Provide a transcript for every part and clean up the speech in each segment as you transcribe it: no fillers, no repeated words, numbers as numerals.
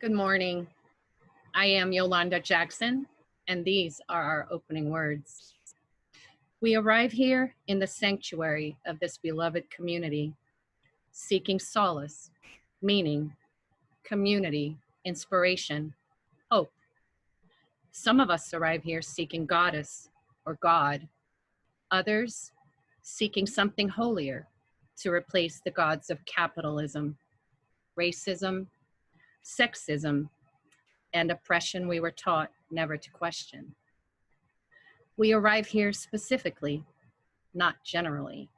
Good morning. I am Yolanda Jackson, and these are our opening words. We arrive here in the sanctuary of this beloved community, seeking solace, meaning, community, inspiration, hope. Some of us arrive here seeking goddess or God, others seeking something holier to replace the gods of capitalism, racism, sexism, and oppression we were taught never to question. We arrive here specifically, not generally.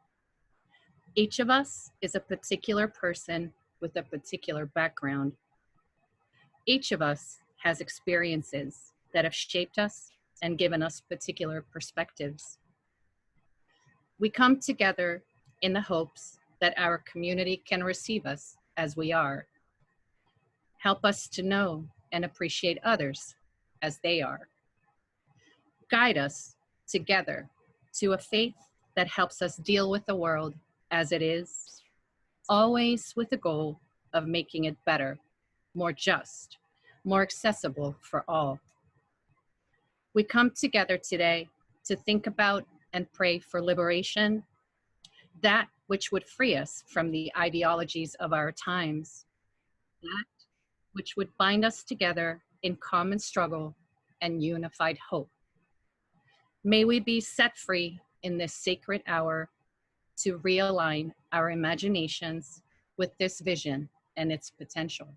Each of us is a particular person with a particular background. Each of us has experiences that have shaped us and given us particular perspectives. We come together in the hopes that our community can receive us as we are, help us to know and appreciate others as they are, guide us together to a faith that helps us deal with the world as it is, always with the goal of making it better, more just, more accessible for all. We come together today to think about and pray for liberation, that which would free us from the ideologies of our times, that which would bind us together in common struggle and unified hope. May we be set free in this sacred hour to realign our imaginations with this vision and its potential.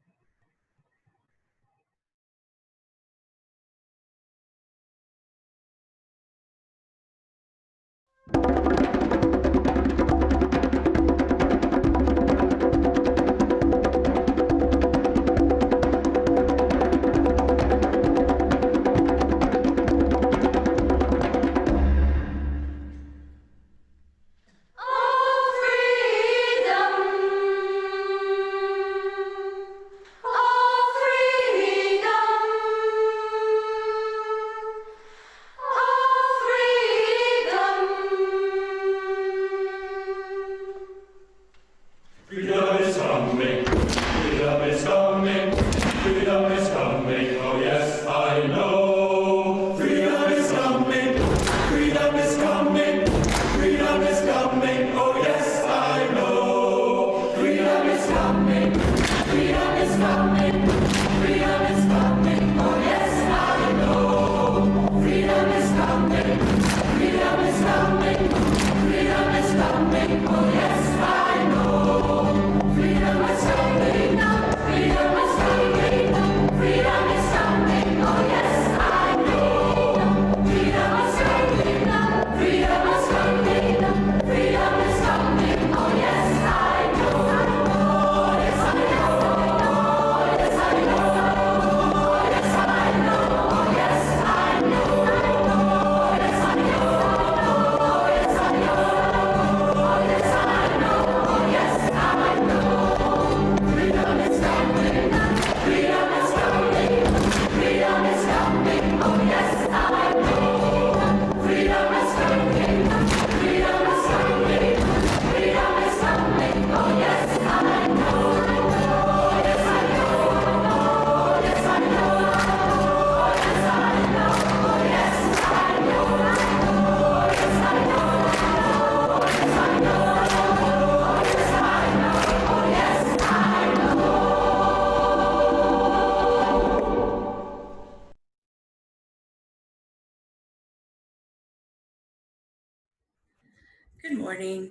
Good morning.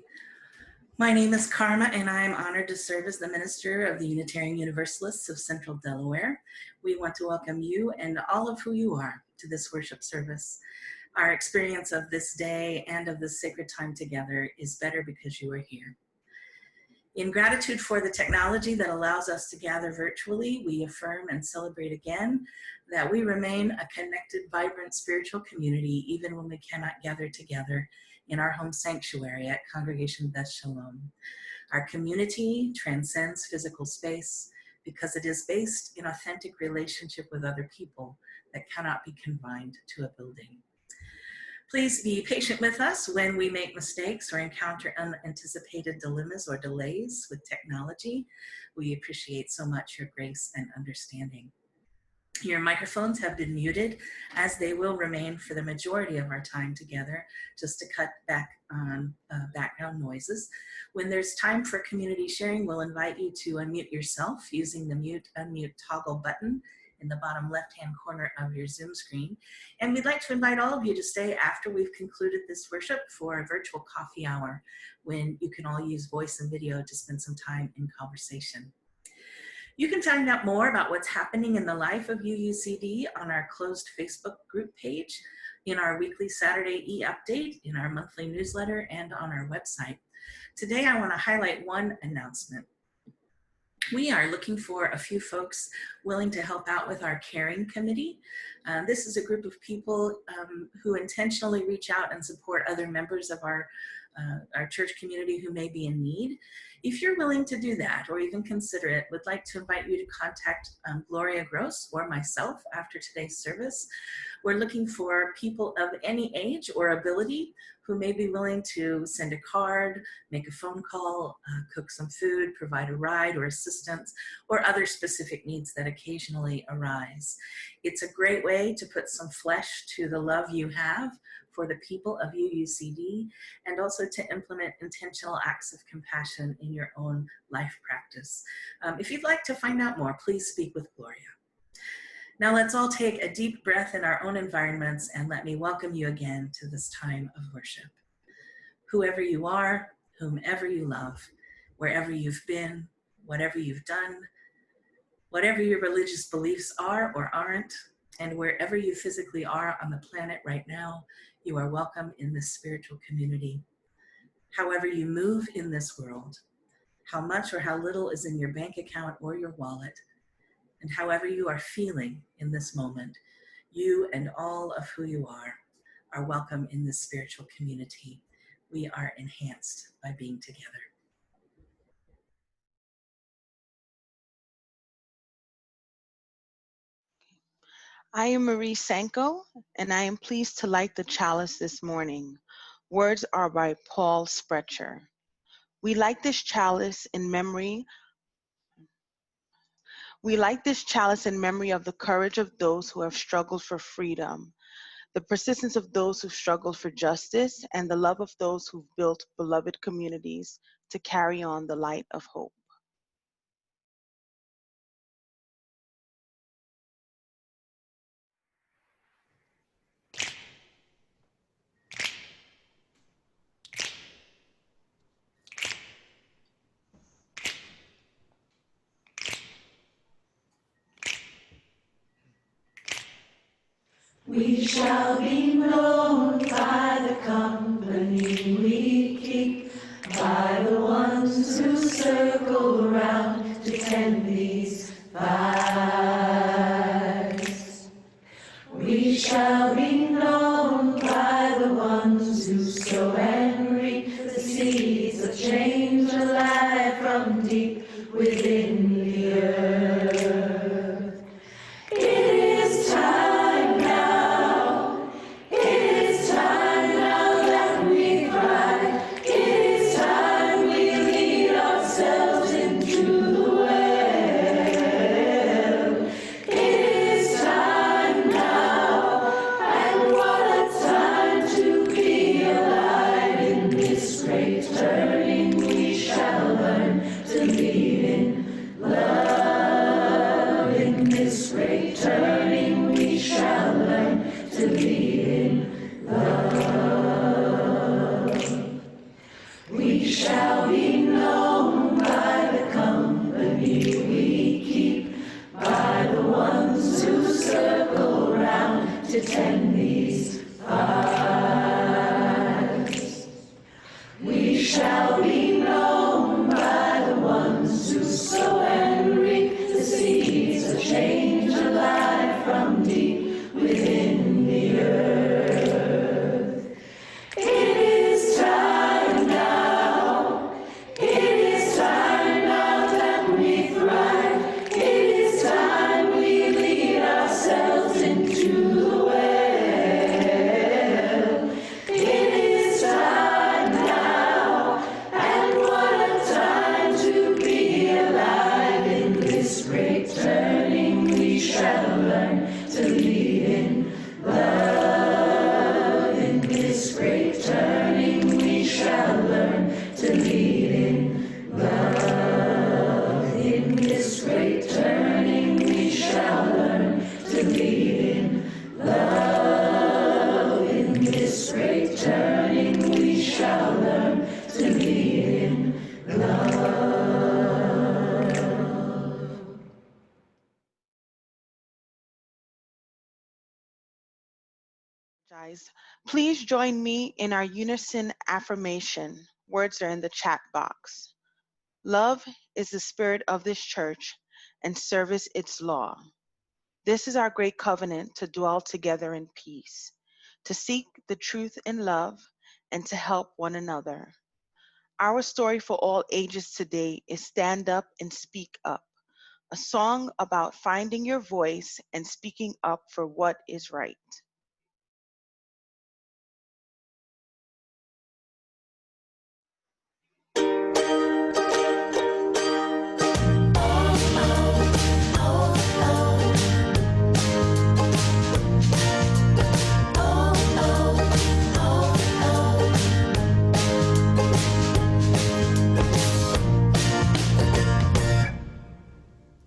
My name is Karma, and I am honored to serve as the minister of the Unitarian Universalists of Central Delaware. We want to welcome you and all of who you are to this worship service. Our experience of this day and of this sacred time together is better because you are here. In gratitude for the technology that allows us to gather virtually, we affirm and celebrate again that we remain a connected, vibrant spiritual community even when we cannot gather together in our home sanctuary at Congregation Beth Shalom. Our community transcends physical space because it is based in authentic relationship with other people that cannot be confined to a building. Please be patient with us when we make mistakes or encounter unanticipated dilemmas or delays with technology. We appreciate so much your grace and understanding. Your microphones have been muted, as they will remain for the majority of our time together, just to cut back on background noises. When there's time for community sharing, we'll invite you to unmute yourself using the mute-unmute toggle button in the bottom left-hand corner of your Zoom screen. And we'd like to invite all of you to stay after we've concluded this worship for a virtual coffee hour, when you can all use voice and video to spend some time in conversation. You can find out more about what's happening in the life of UUCD on our closed Facebook group page, in our weekly Saturday e-update, in our monthly newsletter, and on our website. Today, I want to highlight one announcement. We are looking for a few folks willing to help out with our caring committee. This is a group of people who intentionally reach out and support other members of our church community who may be in need. If you're willing to do that, or even consider it, would like to invite you to contact Gloria Gross or myself after today's service. We're looking for people of any age or ability who may be willing to send a card, make a phone call, cook some food, provide a ride or assistance, or other specific needs that occasionally arise. It's a great way to put some flesh to the love you have for the people of UUCD, and also to implement intentional acts of compassion in your own life practice. If you'd like to find out more, please speak with Gloria. Now let's all take a deep breath in our own environments, and let me welcome you again to this time of worship. Whoever you are, whomever you love, wherever you've been, whatever you've done, whatever your religious beliefs are or aren't, and wherever you physically are on the planet right now, you are welcome in this spiritual community. However you move in this world, how much or how little is in your bank account or your wallet, and however you are feeling in this moment, you and all of who you are welcome in this spiritual community. We are enhanced by being together. I am Marie Sanko, and I am pleased to light the chalice this morning. Words are by Paul Sprecher. We light this chalice in memory of the courage of those who have struggled for freedom, the persistence of those who struggled for justice, and the love of those who've built beloved communities to carry on the light of hope. We shall be known by the company we keep, by the ones who circle around to tend these vibes. We shall be known by the ones who sow and reap the seeds of change alive from deep within the earth. It is time now. It is time now that we cry. It is time we lead ourselves into the well. It is time now, and rise, please join me in our unison affirmation. Words are in the chat box. Love is the spirit of this church, and service its law. This is our great covenant to dwell together in peace, to seek the truth in love, and to help one another. Our story for all ages today is Stand Up and Speak Up, a song about finding your voice and speaking up for what is right.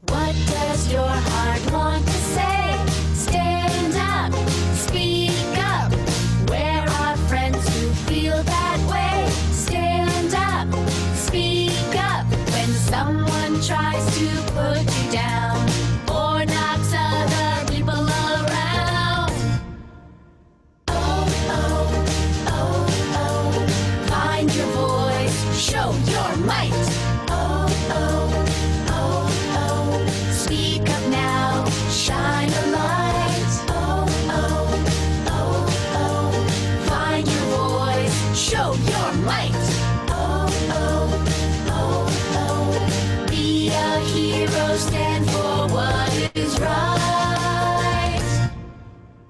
What does your heart want to say? Stand up, speak up. Where are friends who feel that way? Stand up, speak up. When someone tries to put you down or knocks other people around. Oh, oh, oh, oh. Find your voice, show your might. Oh, oh, oh, oh. Speak up now, shine a light. Oh, oh, oh, oh. Find your voice, show your might. Oh, oh, oh, oh. Be a hero, stand for what is right.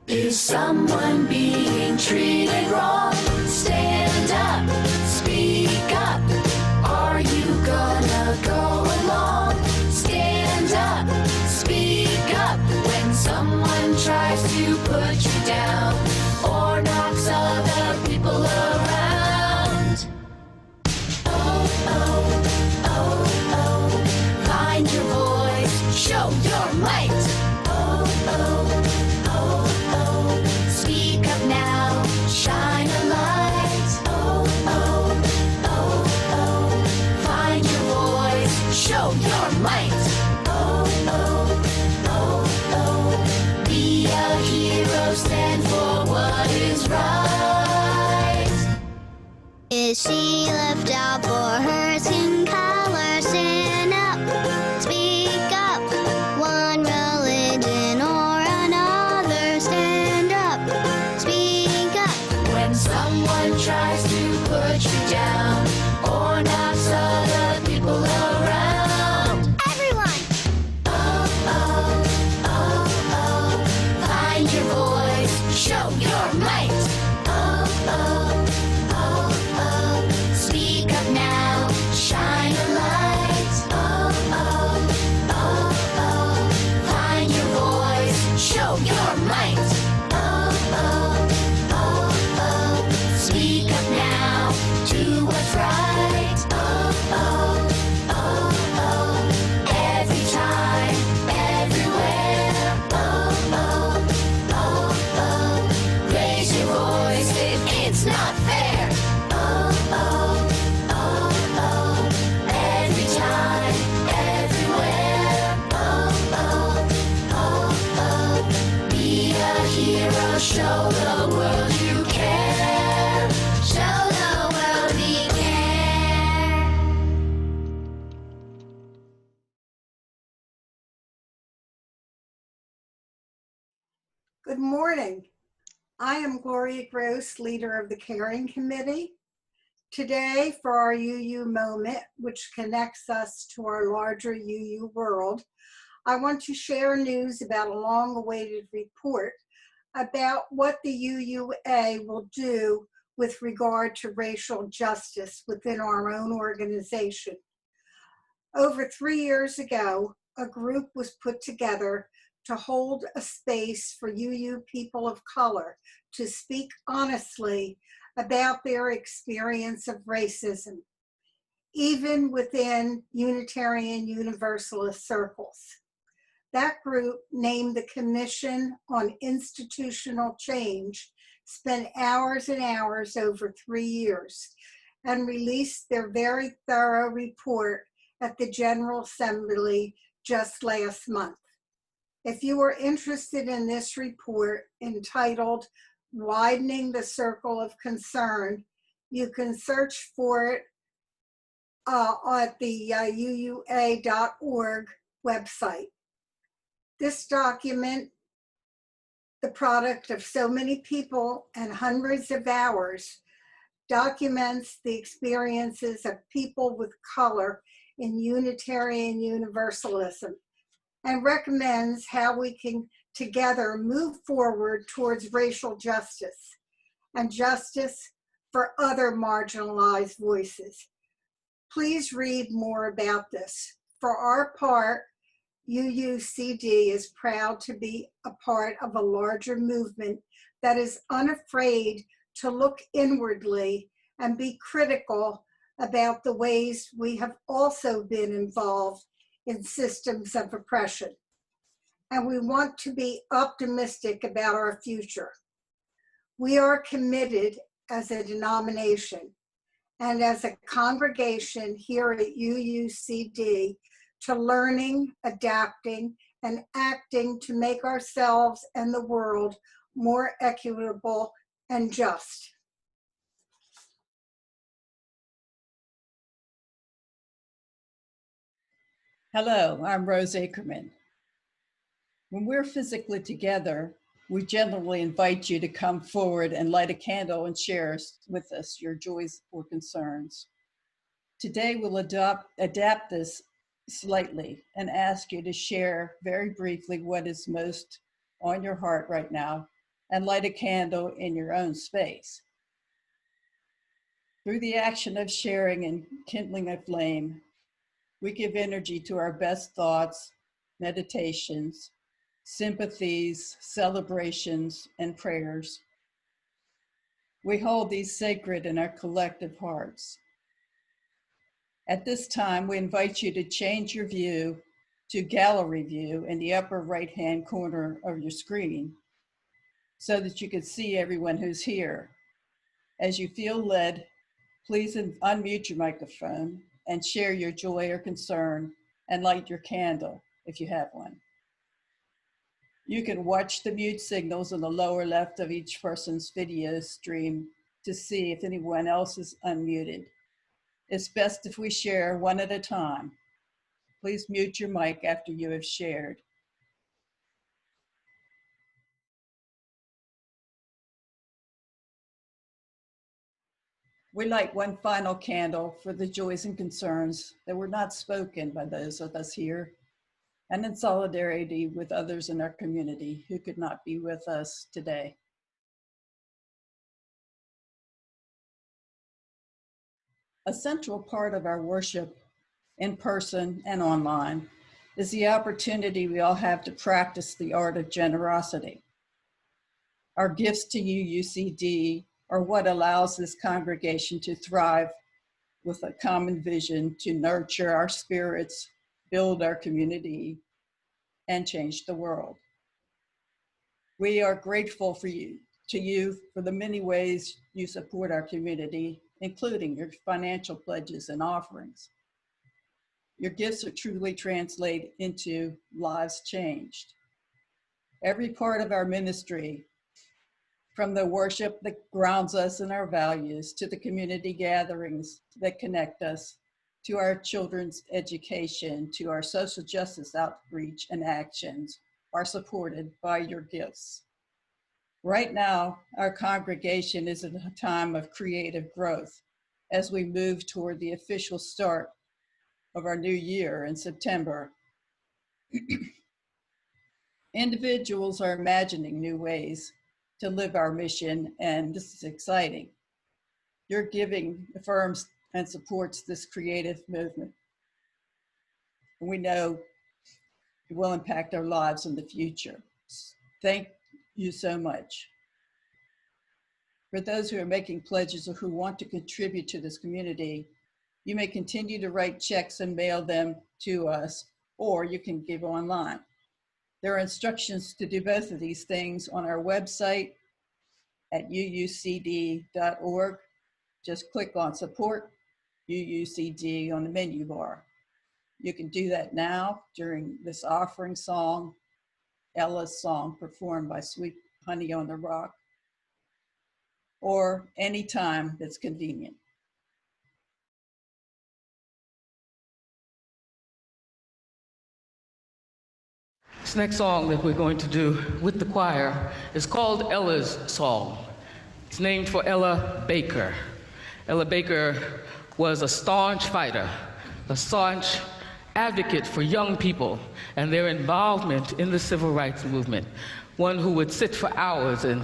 Is someone being treated wrong? Stand up, speak up. Are you gonna go along? Stand up, speak up. When someone tries to put you down or knocks other people around. Oh, oh, oh, oh. Find your voice, show your might. Oh, oh, oh, oh. Speak up now, shine a light. Oh, oh, oh, oh. Find your voice, show your might. Oh, oh, oh, oh. Be a hero, stand for what is right. Is she left out for her skin color? Stand up, speak up. One religion or another. Stand up, speak up. When someone tries to put you down or knocks other people around. Everyone, Oh, oh, oh, oh. Find your voice, show your might. Oh, oh, oh, oh. Speak up now, shine a light. Oh, oh, oh, oh. Find your voice, show your might. Oh, oh, oh, oh. Speak up now, do what's right. Oh, oh, oh, oh. Every time, everywhere. Oh, oh, oh, oh. Raise your voice, it's not fair. Oh, oh, oh, oh. Every time, everywhere. Oh, oh, oh, oh. Be a hero, show the world you care. Show the world we care. Good morning. I am Gloria Gross, leader of the Caring Committee. Today, for our UU moment, which connects us to our larger UU world, I want to share news about a long-awaited report about what the UUA will do with regard to racial justice within our own organization. Over 3 years ago, a group was put together to hold a space for UU people of color to speak honestly about their experience of racism, even within Unitarian Universalist circles. That group, named the Commission on Institutional Change, spent hours and hours over 3 years and released their very thorough report at the General Assembly just last month. If you are interested in this report entitled Widening the Circle of Concern. You can search for it at the UUA.org website. This document, the product of so many people and hundreds of hours, documents the experiences of people with color in Unitarian Universalism and recommends how we can together move forward towards racial justice and justice for other marginalized voices. Please read more about this. For our part, UUCD is proud to be a part of a larger movement that is unafraid to look inwardly and be critical about the ways we have also been involved in systems of oppression. And we want to be optimistic about our future. We are committed as a denomination and as a congregation here at UUCD to learning, adapting, and acting to make ourselves and the world more equitable and just. Hello, I'm Rose Ackerman. When we're physically together, we generally invite you to come forward and light a candle and share with us your joys or concerns. Today, we'll adapt this slightly and ask you to share very briefly what is most on your heart right now and light a candle in your own space. Through the action of sharing and kindling a flame, we give energy to our best thoughts, meditations, sympathies, celebrations, and prayers. We hold these sacred in our collective hearts. At this time, we invite you to change your view to gallery view in the upper right-hand corner of your screen so that you can see everyone who's here. As you feel led, please unmute your microphone and share your joy or concern and light your candle if you have one. You can watch the mute signals on the lower left of each person's video stream to see if anyone else is unmuted. It's best if we share one at a time. Please mute your mic after you have shared. We light one final candle for the joys and concerns that were not spoken by those of us here, and in solidarity with others in our community who could not be with us today. A central part of our worship, in person and online, is the opportunity we all have to practice the art of generosity. Our gifts to UUCD are what allows this congregation to thrive with a common vision to nurture our spirits, build our community, and change the world. We are grateful to you for the many ways you support our community, including your financial pledges and offerings. Your gifts are truly translate into lives changed. Every part of our ministry, from the worship that grounds us in our values, to the community gatherings that connect us, to our children's education, to our social justice outreach and actions, are supported by your gifts. Right now, our congregation is in a time of creative growth as we move toward the official start of our new year in September. Individuals are imagining new ways to live our mission, and this is exciting. Your giving affirms and supports this creative movement. We know it will impact our lives in the future. Thank you so much. For those who are making pledges or who want to contribute to this community, you may continue to write checks and mail them to us, or you can give online. There are instructions to do both of these things on our website at uucd.org. Just click on Support UUCD on the menu bar. You can do that now during this offering song, Ella's song performed by Sweet Honey on the Rock. or any time that's convenient. This next song that we're going to do with the choir is called Ella's Song. It's named for Ella Baker. Ella Baker was a staunch fighter, a staunch advocate for young people and their involvement in the civil rights movement, one who would sit for hours and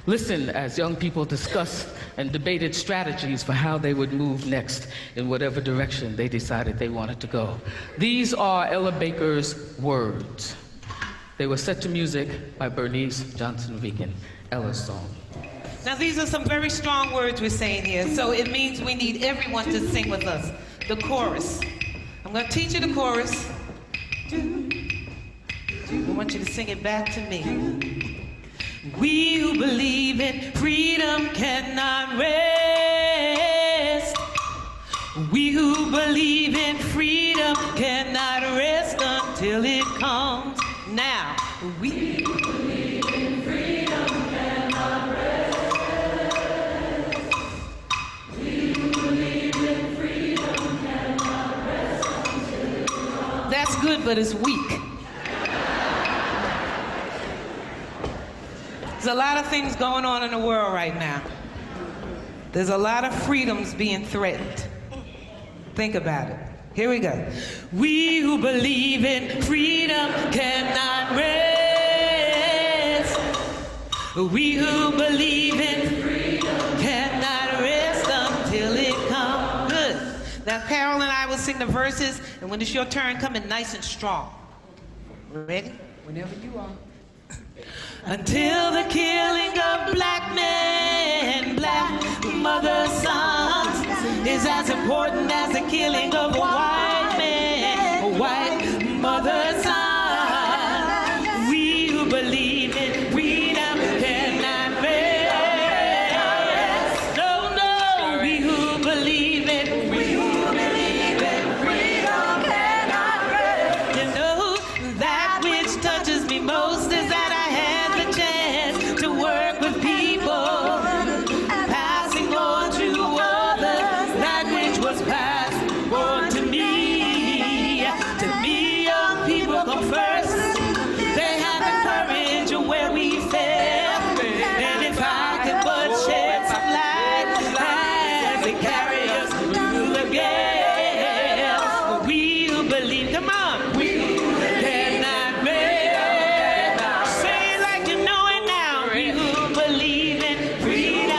listen as young people discussed and debated strategies for how they would move next in whatever direction they decided they wanted to go. These are Ella Baker's words. They were set to music by Bernice Johnson-Regan, Ella's Song. Now these are some very strong words we're saying here, so it means we need everyone to sing with us. The chorus. I'm going to teach you the chorus. I want you to sing it back to me. We who believe in freedom cannot rest. We who believe in freedom cannot rest until it comes. Now, we who believe in freedom cannot rest. We who believe in freedom cannot rest until it comes. That's good, but it's weak. There's a lot of things going on in the world right now. There's a lot of freedoms being threatened. Think about it. Here we go. We who believe in freedom cannot rest. We who believe in freedom cannot rest until it comes. Good. Now Carol and I will sing the verses, and when it's your turn, come in nice and strong. Ready? Whenever you are. Until the killing of black men, black mothers, sons is as important as the killing of a white man, a white mother's son. We who believe in freedom cannot rest. No, no, we who believe in freedom cannot rest. You know, that which touches me most is that I had the chance to work with people, passing on to others that which was passed on to me. To me, young people come first. They have the courage of where we fail. And if I could but shed some light as they carry us through the gale, we who believe, come on, we cannot rest. Say it like you know it now. We who believe in freedom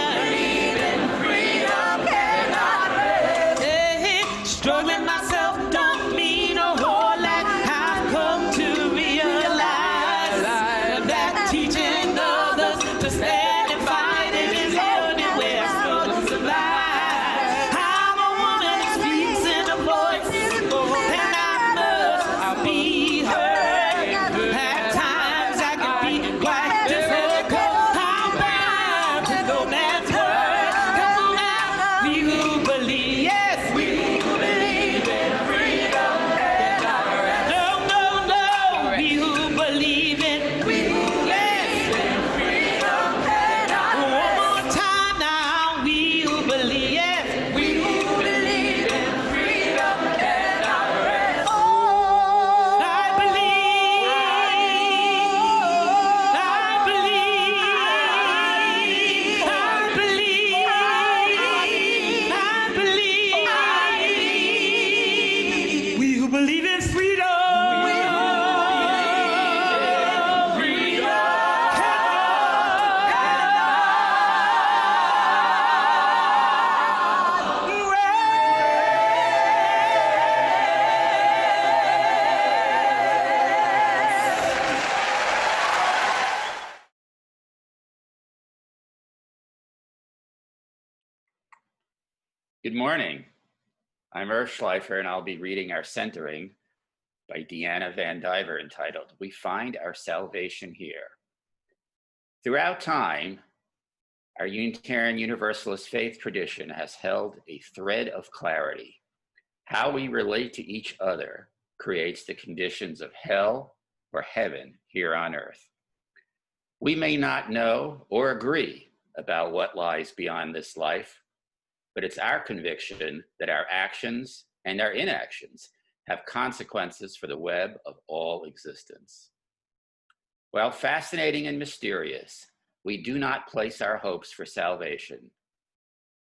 cannot rest. Hey, struggling myself don't mean a whole lot. I've come to realize that teaching others to stand and fight it is the only way I struggle to survive. I'm a woman who speaks in a voice, and I'll be heard. At times I can be quite difficult. I'm bound to go man's word. Come on now, we who believe, yes, we who believe in freedom cannot rest. No, no, no, we who believe in freedom cannot rest. One more time now, we who believe, yes, we who believe in freedom cannot rest. I believe, we who believe in freedom. Good morning. I'm Irv Schleifer, and I'll be reading our centering by Deanna Van Diver entitled, We Find Our Salvation Here. Throughout time, our Unitarian Universalist faith tradition has held a thread of clarity. How we relate to each other creates the conditions of hell or heaven here on earth. We may not know or agree about what lies beyond this life, but it's our conviction that our actions and our inactions have consequences for the web of all existence. While fascinating and mysterious, we do not place our hopes for salvation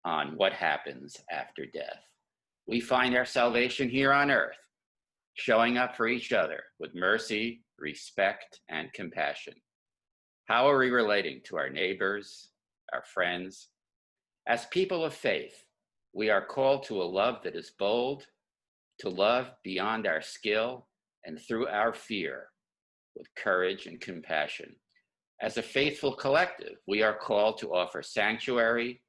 on what happens after death. We find our salvation here on earth, showing up for each other with mercy, respect, and compassion. How are we relating to our neighbors, our friends? As people of faith, we are called to a love that is bold, to love beyond our skill and through our fear, with courage and compassion. As a faithful collective, we are called to offer sanctuary,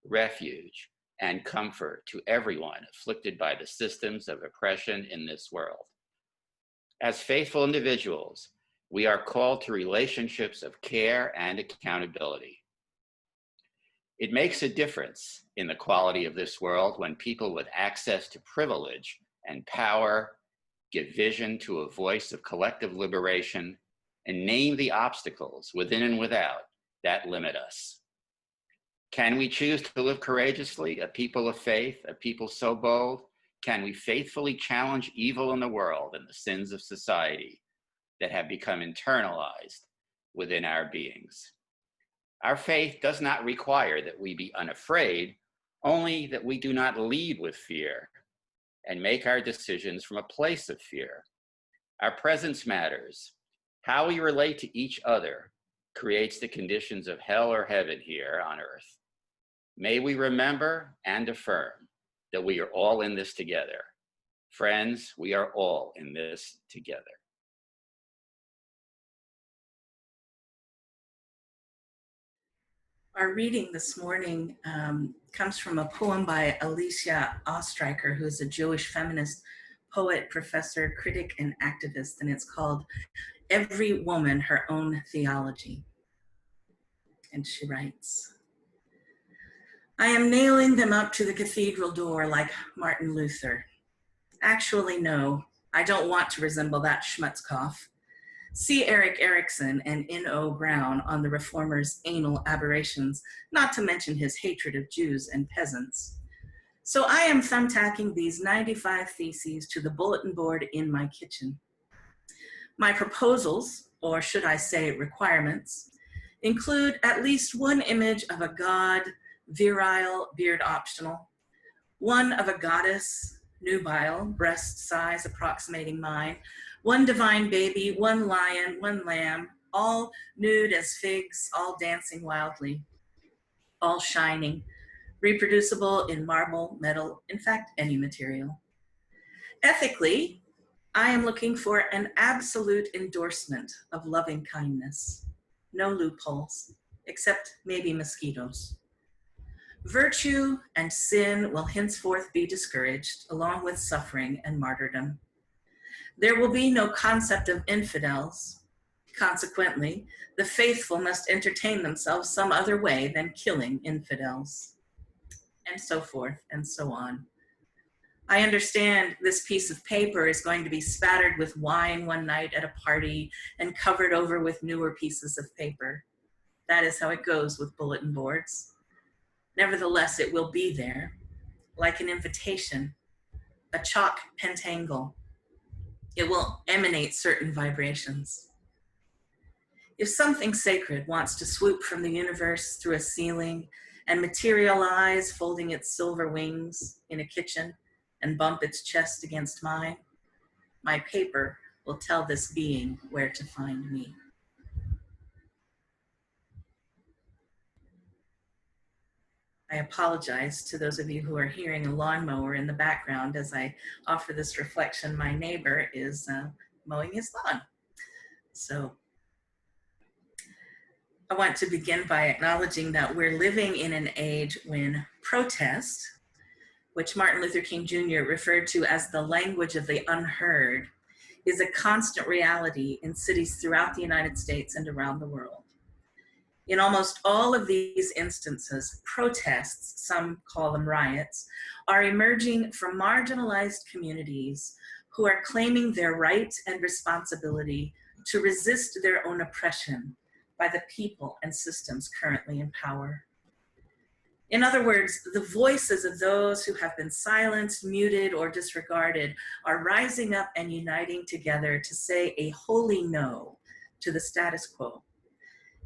refuge, and comfort to everyone afflicted by the systems of oppression in this world. As faithful individuals, we are called to relationships of care and accountability. It makes a difference in the quality of this world when people with access to privilege and power give vision to a voice of collective liberation and name the obstacles within and without that limit us. Can we choose to live courageously, a people of faith, a people so bold? Can we faithfully challenge evil in the world and the sins of society that have become internalized within our beings? Our faith does not require that we be unafraid, only that we do not lead with fear and make our decisions from a place of fear. Our presence matters. How we relate to each other creates the conditions of hell or heaven here on earth. May we remember and affirm that we are all in this together. Friends, we are all in this together. Our reading this morning comes from a poem by Alicia Ostreicher, who is a Jewish feminist poet, professor, critic, and activist, and it's called Every Woman Her Own Theology. And she writes, I am nailing them up to the cathedral door like Martin Luther. Actually, no, I don't want to resemble that Schmutzkopf. See Eric Erickson and N.O. Brown on the Reformer's anal aberrations, not to mention his hatred of Jews and peasants. So I am thumbtacking these 95 theses to the bulletin board in my kitchen. My proposals, or should I say requirements, include at least one image of a god, virile, beard optional, one of a goddess, nubile, breast size approximating mine, one divine baby, one lion, one lamb, all nude as figs, all dancing wildly, all shining, reproducible in marble, metal, in fact, any material. Ethically, I am looking for an absolute endorsement of loving kindness. No loopholes, except maybe mosquitoes. Virtue and sin will henceforth be discouraged, along with suffering and martyrdom. There will be no concept of infidels. Consequently, the faithful must entertain themselves some other way than killing infidels. And so forth and so on. I understand this piece of paper is going to be spattered with wine one night at a party and covered over with newer pieces of paper. That is how it goes with bulletin boards. Nevertheless, it will be there, like an invitation, a chalk pentangle. It will emanate certain vibrations. If something sacred wants to swoop from the universe through a ceiling and materialize, folding its silver wings in a kitchen and bump its chest against mine, my paper will tell this being where to find me. I apologize to those of you who are hearing a lawnmower in the background as I offer this reflection. My neighbor is mowing his lawn. So I want to begin by acknowledging that we're living in an age when protest, which Martin Luther King Jr. referred to as the language of the unheard, is a constant reality in cities throughout the United States and around the world. In almost all of these instances, protests, some call them riots, are emerging from marginalized communities who are claiming their right and responsibility to resist their own oppression by the people and systems currently in power. In other words, the voices of those who have been silenced, muted, or disregarded are rising up and uniting together to say a holy no to the status quo.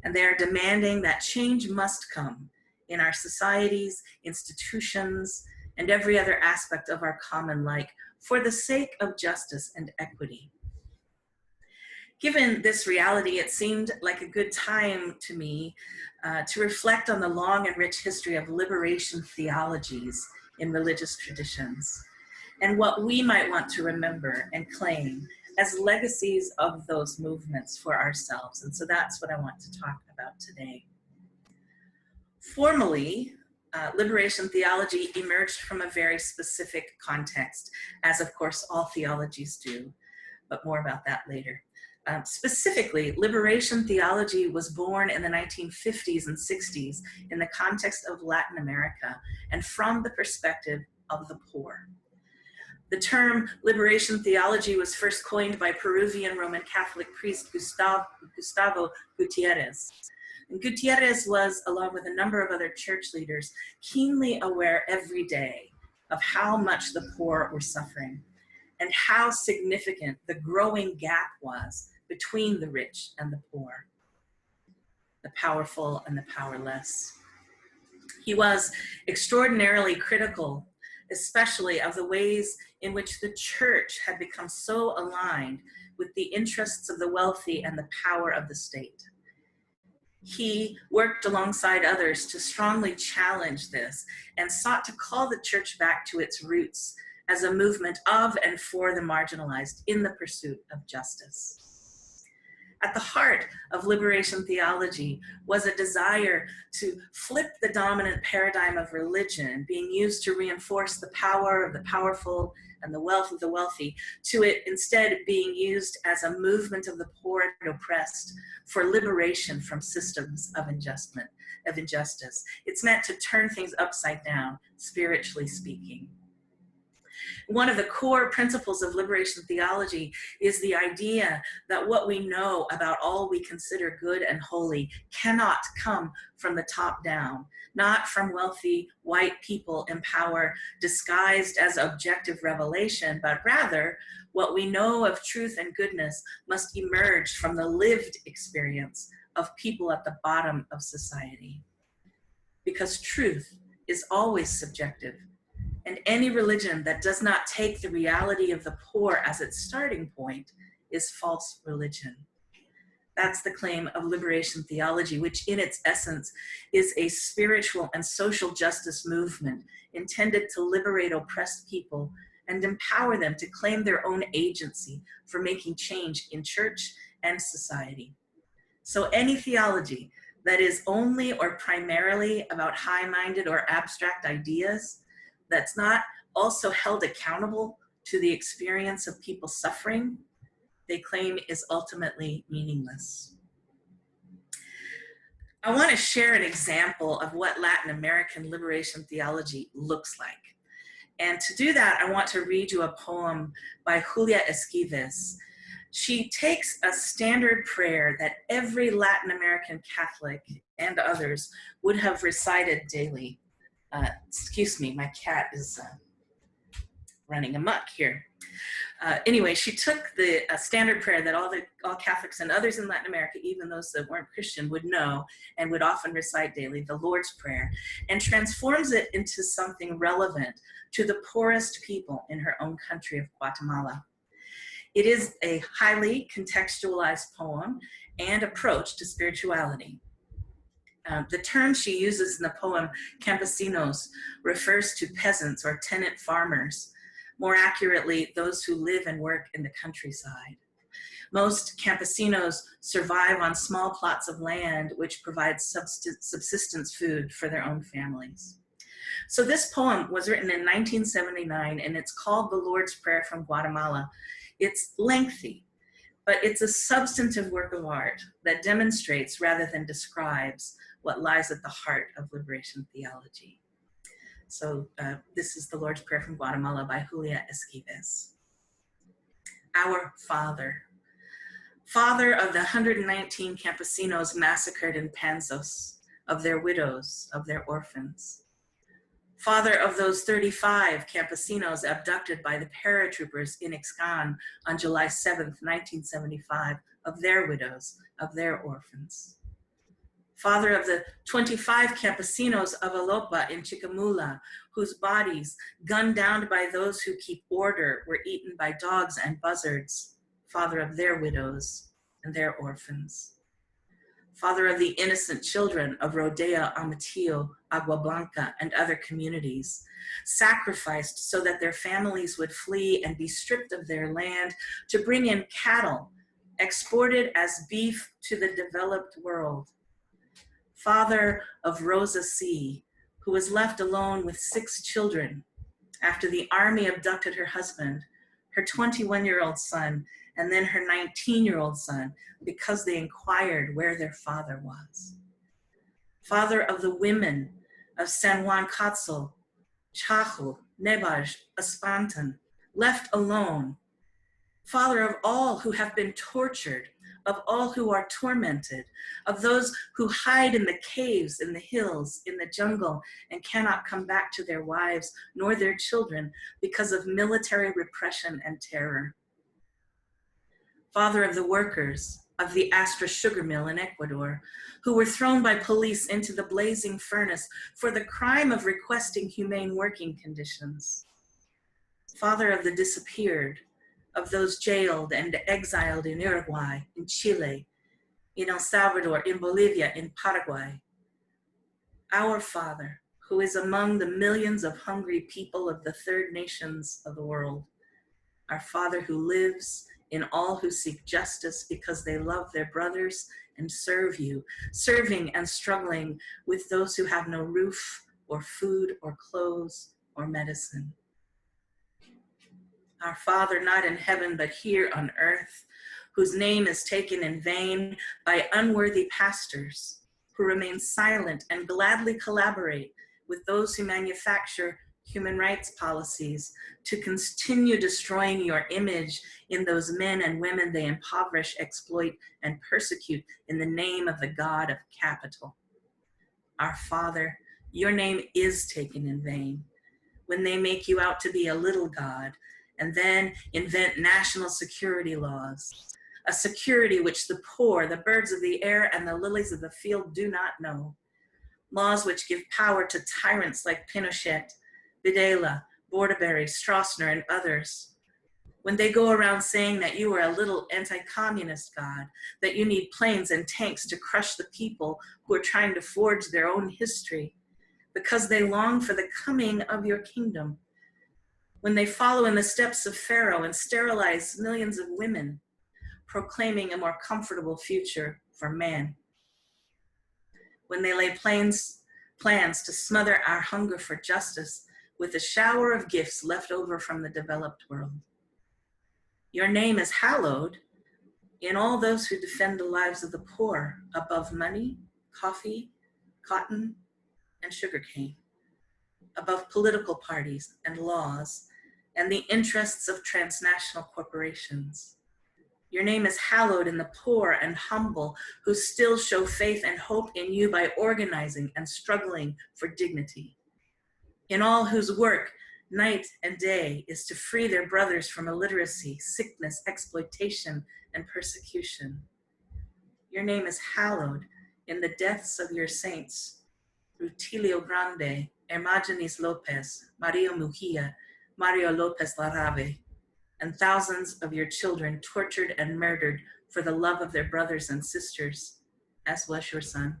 And they are demanding that change must come in our societies, institutions, and every other aspect of our common life for the sake of justice and equity. Given this reality, it seemed like a good time to me to reflect on the long and rich history of liberation theologies in religious traditions, and what we might want to remember and claim as legacies of those movements for ourselves. And so that's what I want to talk about today. Formally, liberation theology emerged from a very specific context, as of course all theologies do, but more about that later. Specifically, liberation theology was born in the 1950s and 60s in the context of Latin America and from the perspective of the poor. The term liberation theology was first coined by Peruvian Roman Catholic priest Gustavo Gutierrez. And Gutierrez was, along with a number of other church leaders, keenly aware every day of how much the poor were suffering and how significant the growing gap was between the rich and the poor, the powerful and the powerless. He was extraordinarily critical, especially of the ways in which the church had become so aligned with the interests of the wealthy and the power of the state. He worked alongside others to strongly challenge this and sought to call the church back to its roots as a movement of and for the marginalized in the pursuit of justice. At the heart of liberation theology was a desire to flip the dominant paradigm of religion being used to reinforce the power of the powerful and the wealth of the wealthy, to it instead being used as a movement of the poor and oppressed for liberation from systems of injustice. It's meant to turn things upside down, spiritually speaking. One of the core principles of liberation theology is the idea that what we know about all we consider good and holy cannot come from the top down, not from wealthy white people in power disguised as objective revelation, but rather what we know of truth and goodness must emerge from the lived experience of people at the bottom of society. Because truth is always subjective, and any religion that does not take the reality of the poor as its starting point is false religion. That's the claim of liberation theology, which in its essence is a spiritual and social justice movement intended to liberate oppressed people and empower them to claim their own agency for making change in church and society. So any theology that is only or primarily about high-minded or abstract ideas, that's not also held accountable to the experience of people suffering, they claim is ultimately meaningless. I want to share an example of what Latin American liberation theology looks like. And to do that, I want to read you a poem by Julia Esquives. She takes a standard prayer that every Latin American Catholic and others would have recited daily. Excuse me, my cat is running amok here. Anyway, she took the standard prayer that all Catholics and others in Latin America, even those that weren't Christian, would know and would often recite daily, the Lord's Prayer, and transforms it into something relevant to the poorest people in her own country of Guatemala. It is a highly contextualized poem and approach to spirituality. The term she uses in the poem, campesinos, refers to peasants or tenant farmers, more accurately, those who live and work in the countryside. Most campesinos survive on small plots of land which provide subsistence food for their own families. So this poem was written in 1979 and it's called The Lord's Prayer from Guatemala. It's lengthy, but it's a substantive work of art that demonstrates rather than describes what lies at the heart of liberation theology. So this is The Lord's Prayer from Guatemala by Julia Esquives. Our Father, Father of the 119 campesinos massacred in Panzos, of their widows, of their orphans, Father of those 35 campesinos abducted by the paratroopers in Ixcan on July 7th, 1975, of their widows, of their orphans. Father of the 25 campesinos of Alopa in Chicamula, whose bodies, gunned down by those who keep order, were eaten by dogs and buzzards. Father of their widows and their orphans. Father of the innocent children of Rodea, Amatillo, Agua Blanca, and other communities, sacrificed so that their families would flee and be stripped of their land to bring in cattle, exported as beef to the developed world. Father of Rosa C., who was left alone with 6 children after the army abducted her husband, her 21-year-old son, and then her 19-year-old son, because they inquired where their father was. Father of the women of San Juan Catzal, Chajo, Nebaj, Espantan, left alone. Father of all who have been tortured, of all who are tormented, of those who hide in the caves, in the hills, in the jungle, and cannot come back to their wives nor their children because of military repression and terror. Father of the workers of the Astra sugar mill in Ecuador, who were thrown by police into the blazing furnace for the crime of requesting humane working conditions. Father of the disappeared, of those jailed and exiled in Uruguay, in Chile, in El Salvador, in Bolivia, in Paraguay. Our Father, who is among the millions of hungry people of the third nations of the world. Our Father who lives in all who seek justice because they love their brothers and serve you, serving and struggling with those who have no roof or food or clothes or medicine. Our Father, not in heaven, but here on earth, whose name is taken in vain by unworthy pastors who remain silent and gladly collaborate with those who manufacture human rights policies to continue destroying your image in those men and women they impoverish, exploit, and persecute in the name of the God of capital. Our Father, your name is taken in vain when they make you out to be a little God and then invent national security laws, a security which the poor, the birds of the air, and the lilies of the field do not know. Laws which give power to tyrants like Pinochet, Videla, Bordaberry, Stroessner, and others. When they go around saying that you are a little anti-communist God, that you need planes and tanks to crush the people who are trying to forge their own history, because they long for the coming of your kingdom. When they follow in the steps of Pharaoh and sterilize millions of women, proclaiming a more comfortable future for man. When they lay plans to smother our hunger for justice with a shower of gifts left over from the developed world. Your name is hallowed in all those who defend the lives of the poor above money, coffee, cotton, and sugarcane, above political parties and laws, and the interests of transnational corporations. Your name is hallowed in the poor and humble who still show faith and hope in you by organizing and struggling for dignity. In all whose work, night and day, is to free their brothers from illiteracy, sickness, exploitation, and persecution. Your name is hallowed in the deaths of your saints, Rutilio Grande, Hermogenes Lopez, Mario Mujia, Mario Lopez Larrave, and thousands of your children tortured and murdered for the love of their brothers and sisters, as was your son,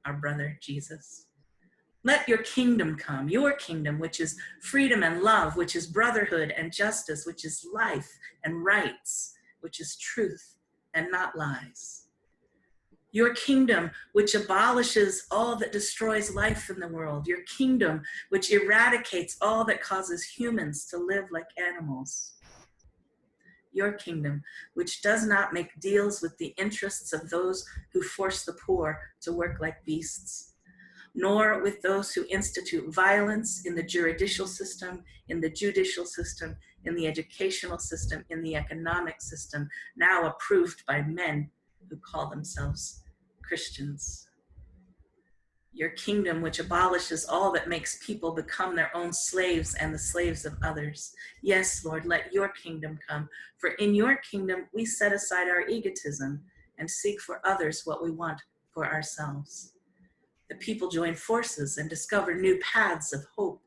our brother Jesus. Let your kingdom come, your kingdom, which is freedom and love, which is brotherhood and justice, which is life and rights, which is truth and not lies. Your kingdom, which abolishes all that destroys life in the world. Your kingdom, which eradicates all that causes humans to live like animals. Your kingdom, which does not make deals with the interests of those who force the poor to work like beasts, nor with those who institute violence in the judicial system, in the educational system, in the economic system, now approved by men who call themselves Christians. Your kingdom which abolishes all that makes people become their own slaves and the slaves of others. Yes, Lord, let your kingdom come, for in your kingdom we set aside our egotism and seek for others what we want for ourselves. The people join forces and discover new paths of hope.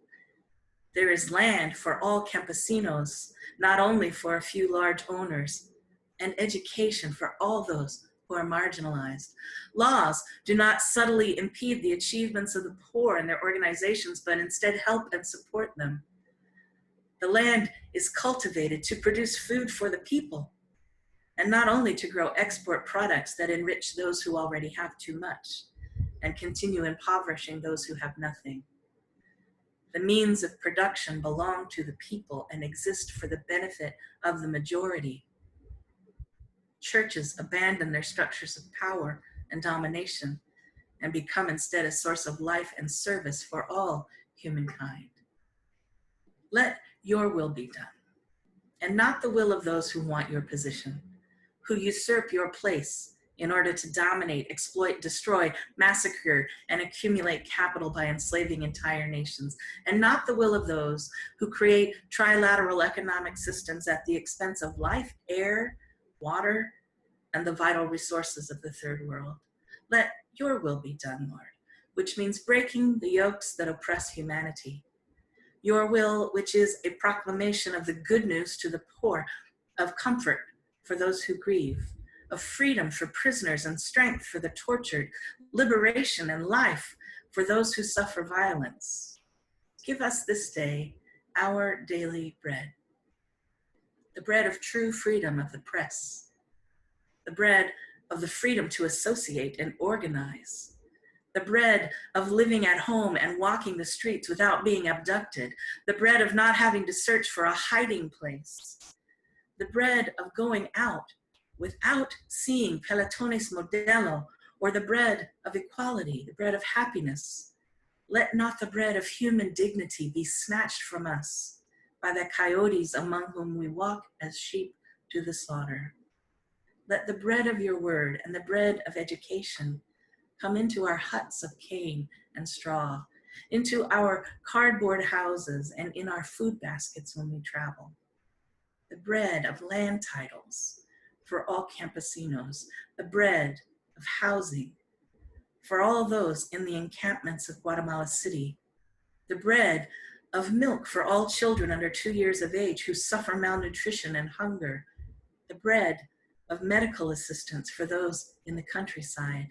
There is land for all campesinos, not only for a few large owners, and education for all those who are marginalized. Laws do not subtly impede the achievements of the poor and their organizations, but instead help and support them. The land is cultivated to produce food for the people, and not only to grow export products that enrich those who already have too much and continue impoverishing those who have nothing. The means of production belong to the people and exist for the benefit of the majority. Churches abandon their structures of power and domination and become instead a source of life and service for all humankind. Let your will be done, and not the will of those who want your position, who usurp your place in order to dominate, exploit, destroy, massacre, and accumulate capital by enslaving entire nations, and not the will of those who create trilateral economic systems at the expense of life, air, water, and the vital resources of the third world. Let your will be done, Lord, which means breaking the yokes that oppress humanity. Your will, which is a proclamation of the good news to the poor, of comfort for those who grieve, of freedom for prisoners and strength for the tortured, liberation and life for those who suffer violence. Give us this day our daily bread, the bread of true freedom of the press, the bread of the freedom to associate and organize, the bread of living at home and walking the streets without being abducted, the bread of not having to search for a hiding place, the bread of going out without seeing pelotones modelo, or the bread of equality, the bread of happiness. Let not the bread of human dignity be snatched from us by the coyotes among whom we walk as sheep to the slaughter. Let the bread of your word and the bread of education come into our huts of cane and straw, into our cardboard houses and in our food baskets when we travel. The bread of land titles for all campesinos, the bread of housing for all those in the encampments of Guatemala City, the bread of milk for all children under 2 years of age who suffer malnutrition and hunger, the bread of medical assistance for those in the countryside,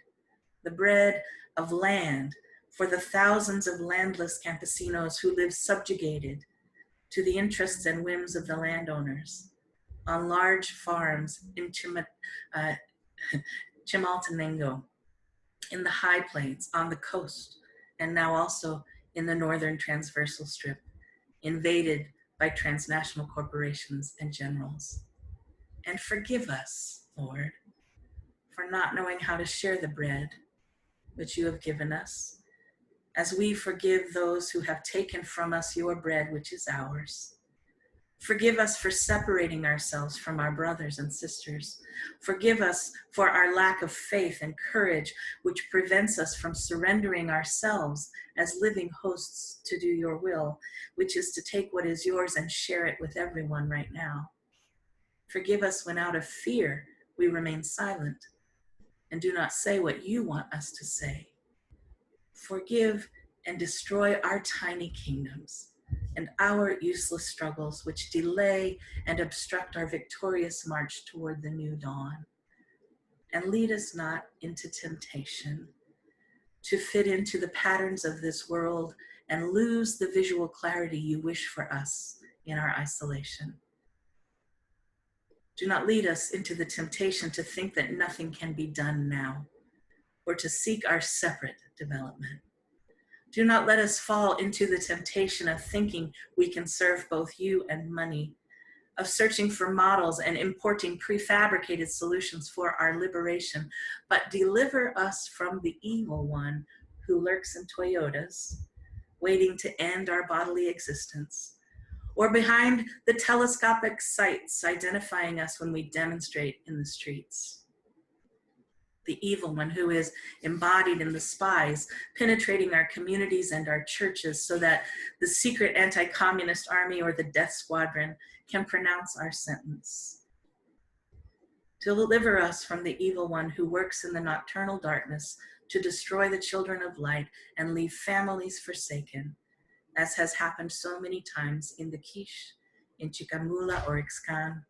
the bread of land for the thousands of landless campesinos who live subjugated to the interests and whims of the landowners on large farms in Chimaltenango, in the high plains, on the coast, and now also in the northern transversal strip, invaded by transnational corporations and generals. And forgive us, Lord, for not knowing how to share the bread which you have given us, as we forgive those who have taken from us your bread, which is ours. Forgive us for separating ourselves from our brothers and sisters. Forgive us for our lack of faith and courage, which prevents us from surrendering ourselves as living hosts to do your will, which is to take what is yours and share it with everyone right now. Forgive us when out of fear we remain silent and do not say what you want us to say. Forgive and destroy our tiny kingdoms and our useless struggles which delay and obstruct our victorious march toward the new dawn. And lead us not into temptation to fit into the patterns of this world and lose the visual clarity you wish for us in our isolation. Do not lead us into the temptation to think that nothing can be done now, or to seek our separate development. Do not let us fall into the temptation of thinking we can serve both you and money, of searching for models and importing prefabricated solutions for our liberation, but deliver us from the evil one who lurks in Toyotas, waiting to end our bodily existence, or behind the telescopic sights identifying us when we demonstrate in the streets. the evil one who is embodied in the spies, penetrating our communities and our churches so that the secret anti-communist army or the death squadron can pronounce our sentence. Deliver us from the evil one who works in the nocturnal darkness to destroy the children of light and leave families forsaken, as has happened so many times in the Quiche, in Chicamula or Ixcan.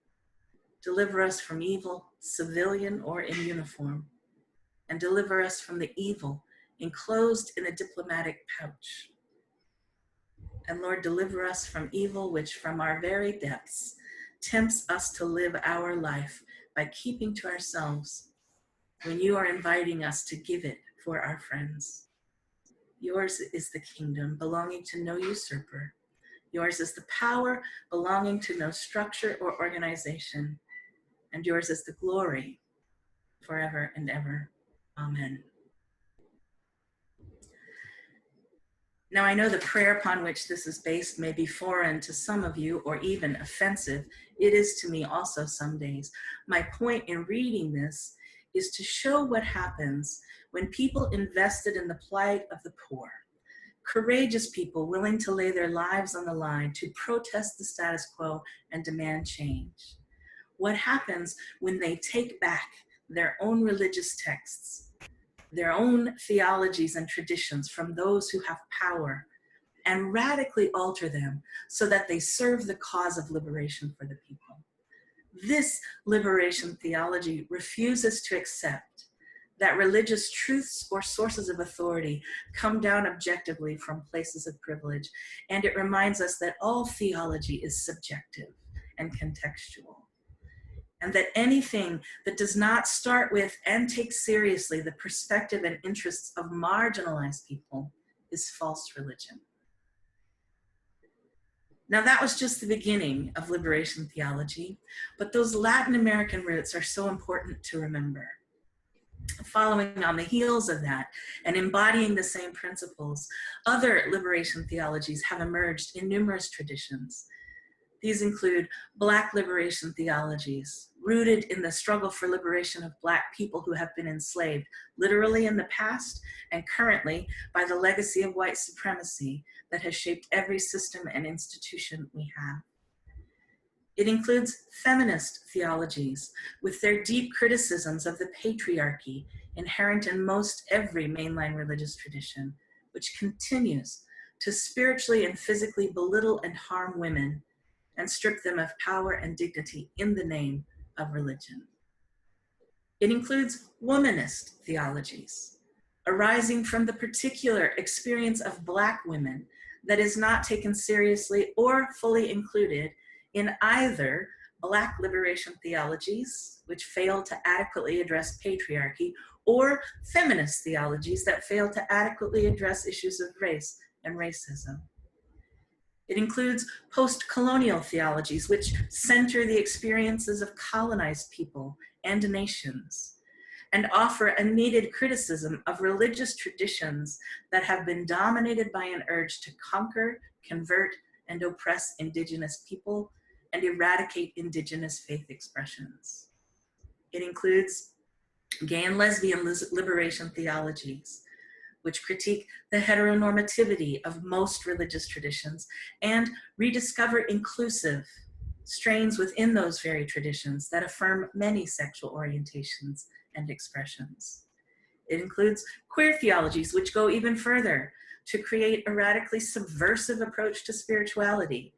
Deliver us from evil, civilian or in uniform, and deliver us from the evil enclosed in a diplomatic pouch. And Lord, deliver us from evil which from our very depths tempts us to live our life by keeping to ourselves when you are inviting us to give it for our friends. Yours is the kingdom belonging to no usurper. Yours is the power belonging to no structure or organization. And yours is the glory forever and ever. Amen. Now, I know the prayer upon which this is based may be foreign to some of you or even offensive. It is to me also some days. My point in reading this is to show what happens when people invested in the plight of the poor, courageous people willing to lay their lives on the line to protest the status quo and demand change. What happens when they take back their own religious texts, their own theologies and traditions from those who have power, and radically alter them so that they serve the cause of liberation for the people. This liberation theology refuses to accept that religious truths or sources of authority come down objectively from places of privilege, and it reminds us that all theology is subjective and contextual, and that anything that does not start with and take seriously the perspective and interests of marginalized people is false religion. Now, that was just the beginning of liberation theology, but those Latin American roots are so important to remember. Following on the heels of that and embodying the same principles, other liberation theologies have emerged in numerous traditions. These include Black liberation theologies, rooted in the struggle for liberation of Black people who have been enslaved, literally in the past and currently by the legacy of white supremacy that has shaped every system and institution we have. It includes feminist theologies with their deep criticisms of the patriarchy inherent in most every mainline religious tradition, which continues to spiritually and physically belittle and harm women and strip them of power and dignity in the name of religion. It includes womanist theologies, arising from the particular experience of Black women that is not taken seriously or fully included in either Black liberation theologies, which fail to adequately address patriarchy, or feminist theologies that fail to adequately address issues of race and racism. It includes post-colonial theologies, which center the experiences of colonized people and nations, and offer a needed criticism of religious traditions that have been dominated by an urge to conquer, convert, and oppress indigenous people and eradicate indigenous faith expressions. It includes gay and lesbian liberation theologies, which critique the heteronormativity of most religious traditions and rediscover inclusive strains within those very traditions that affirm many sexual orientations and expressions. It includes queer theologies, which go even further to create a radically subversive approach to spirituality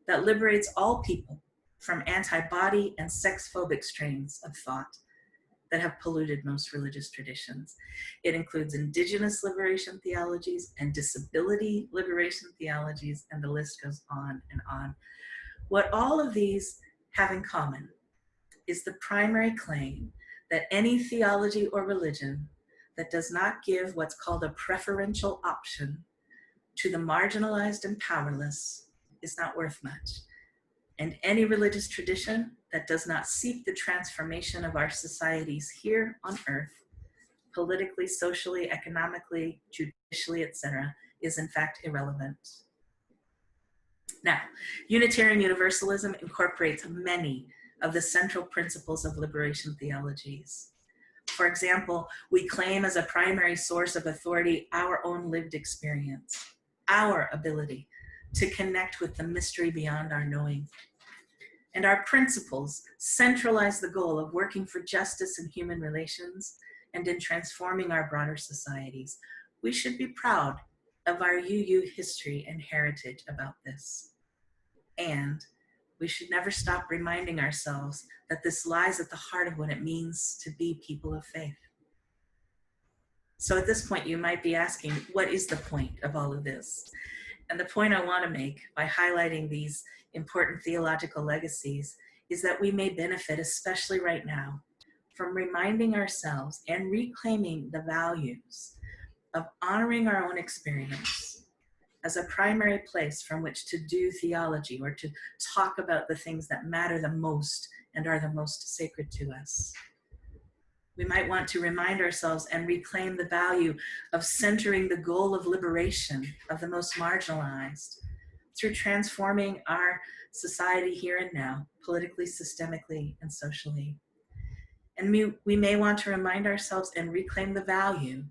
that liberates all people from anti-body and sex-phobic strains of thought that have polluted most religious traditions. It includes indigenous liberation theologies and disability liberation theologies, and the list goes on and on. What all of these have in common is the primary claim that any theology or religion that does not give what's called a preferential option to the marginalized and powerless is not worth much. And any religious tradition that does not seek the transformation of our societies here on earth, politically, socially, economically, judicially, etc., is in fact irrelevant. Now, Unitarian Universalism incorporates many of the central principles of liberation theologies. For example, we claim as a primary source of authority our own lived experience, our ability to connect with the mystery beyond our knowing. And our principles centralize the goal of working for justice in human relations and in transforming our broader societies. We should be proud of our UU history and heritage about this. And we should never stop reminding ourselves that this lies at the heart of what it means to be people of faith. So at this point, you might be asking, what is the point of all of this? And the point I want to make by highlighting these important theological legacies is that we may benefit, especially right now, from reminding ourselves and reclaiming the values of honoring our own experience as a primary place from which to do theology or to talk about the things that matter the most and are the most sacred to us. We might want to remind ourselves and reclaim the value of centering the goal of liberation of the most marginalized through transforming our society here and now, politically, systemically, and socially. And we may want to remind ourselves and reclaim the value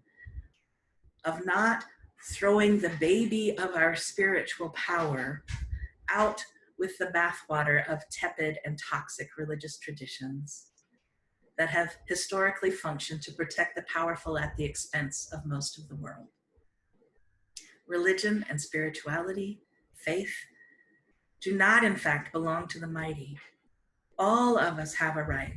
of not throwing the baby of our spiritual power out with the bathwater of tepid and toxic religious traditions that have historically functioned to protect the powerful at the expense of most of the world. Religion and spirituality, faith, do not in fact belong to the mighty. All of us have a right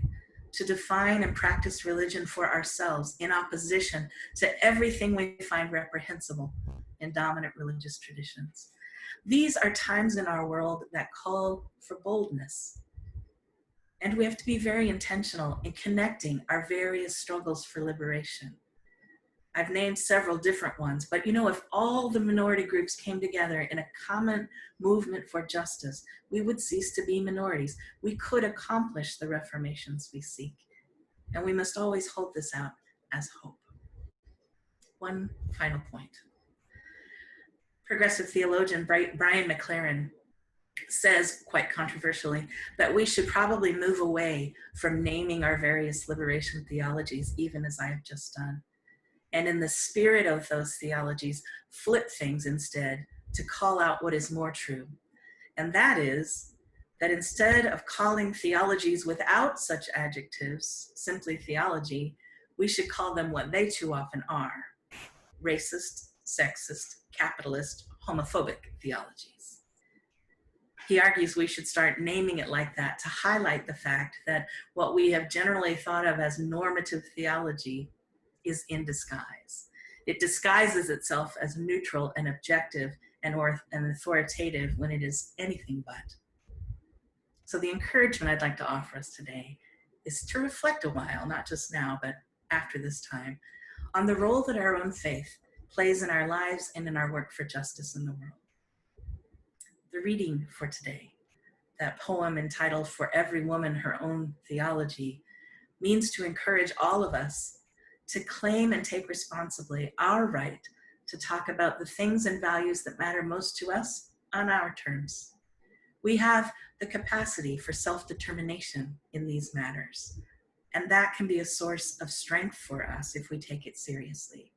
to define and practice religion for ourselves in opposition to everything we find reprehensible in dominant religious traditions. These are times in our world that call for boldness. And we have to be very intentional in connecting our various struggles for liberation. I've named several different ones, but you know, if all the minority groups came together in a common movement for justice, we would cease to be minorities. We could accomplish the reformations we seek. And we must always hold this out as hope. One final point. Progressive theologian Brian McLaren says, quite controversially, that we should probably move away from naming our various liberation theologies, even as I have just done. And in the spirit of those theologies, flip things instead to call out what is more true. And that is that instead of calling theologies without such adjectives, simply theology, we should call them what they too often are: racist, sexist, capitalist, homophobic theologies. He argues we should start naming it like that to highlight the fact that what we have generally thought of as normative theology is in disguise. It disguises itself as neutral and objective and authoritative when it is anything but. So the encouragement I'd like to offer us today is to reflect a while, not just now, but after this time, on the role that our own faith plays in our lives and in our work for justice in the world. The reading for today, that poem entitled "For Every Woman Her Own Theology," means to encourage all of us to claim and take responsibly our right to talk about the things and values that matter most to us on our terms. We have the capacity for self-determination in these matters, and that can be a source of strength for us if we take it seriously.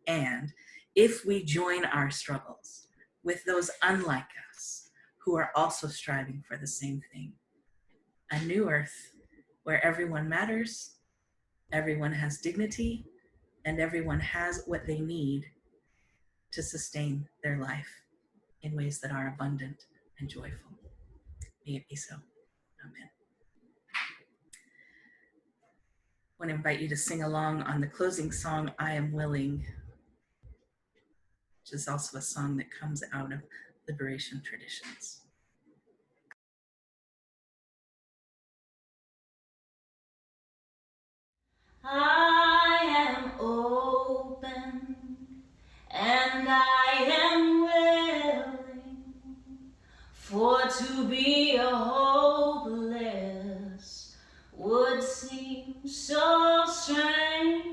And if we join our struggles with those unlike us who are also striving for the same thing: a new earth where everyone matters, everyone has dignity, and everyone has what they need to sustain their life in ways that are abundant and joyful. May it be so. Amen. I want to invite you to sing along on the closing song, "I Am Willing," which is also a song that comes out of liberation traditions. I am open and I am willing, for to be a hopeless would seem so strange.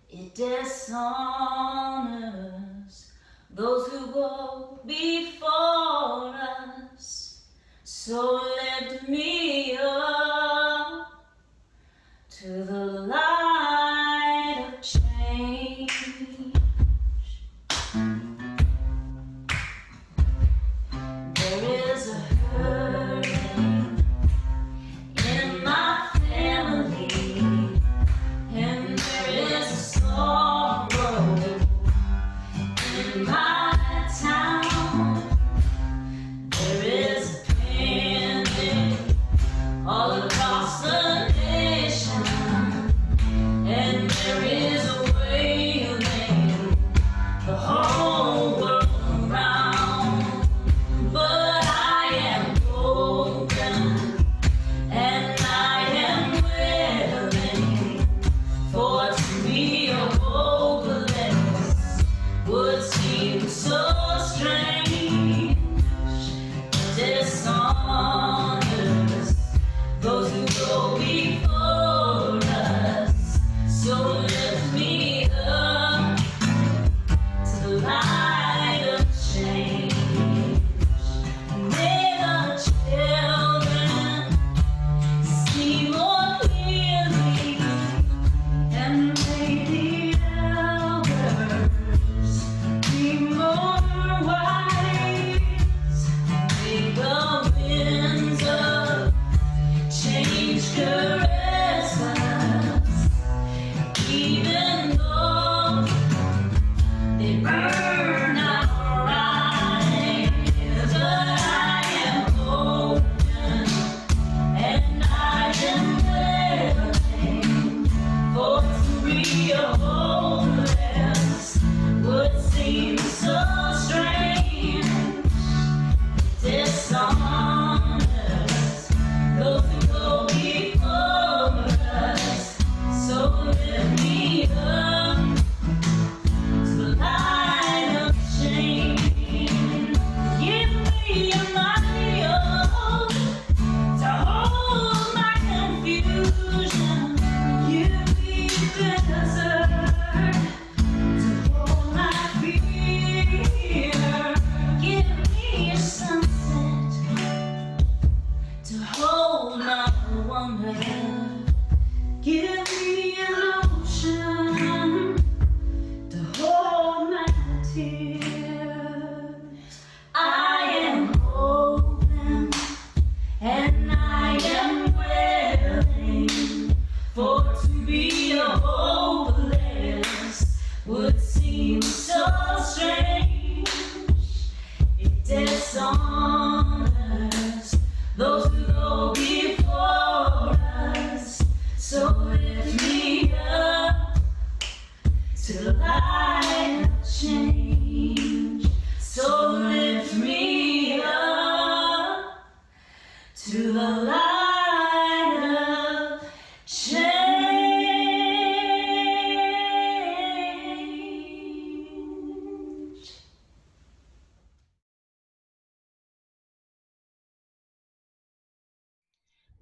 It dishonors those who go before us, so lift me up to the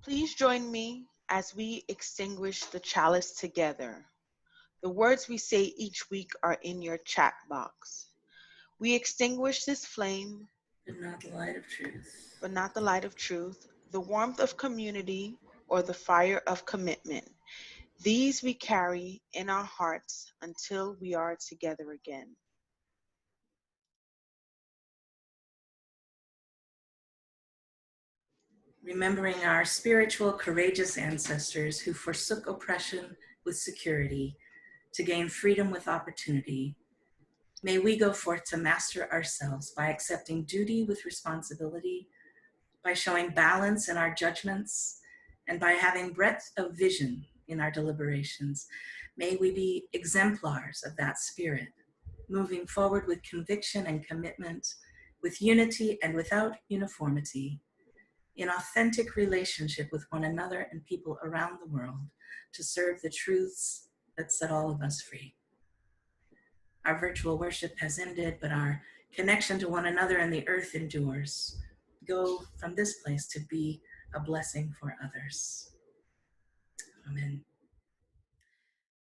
Please join me as we extinguish the chalice together. The words we say each week are in your chat box. We extinguish this flame, but not the light of truth. but not the light of truth, the warmth of community, or the fire of commitment. These we carry in our hearts until we are together again. Remembering our spiritual, courageous ancestors who forsook oppression with security to gain freedom with opportunity, may we go forth to master ourselves by accepting duty with responsibility, by showing balance in our judgments, and by having breadth of vision in our deliberations. May we be exemplars of that spirit, moving forward with conviction and commitment, with unity and without uniformity, in authentic relationship with one another and people around the world to serve the truths that set all of us free. Our virtual worship has ended, but our connection to one another and the earth endures. Go from this place to be a blessing for others. Amen.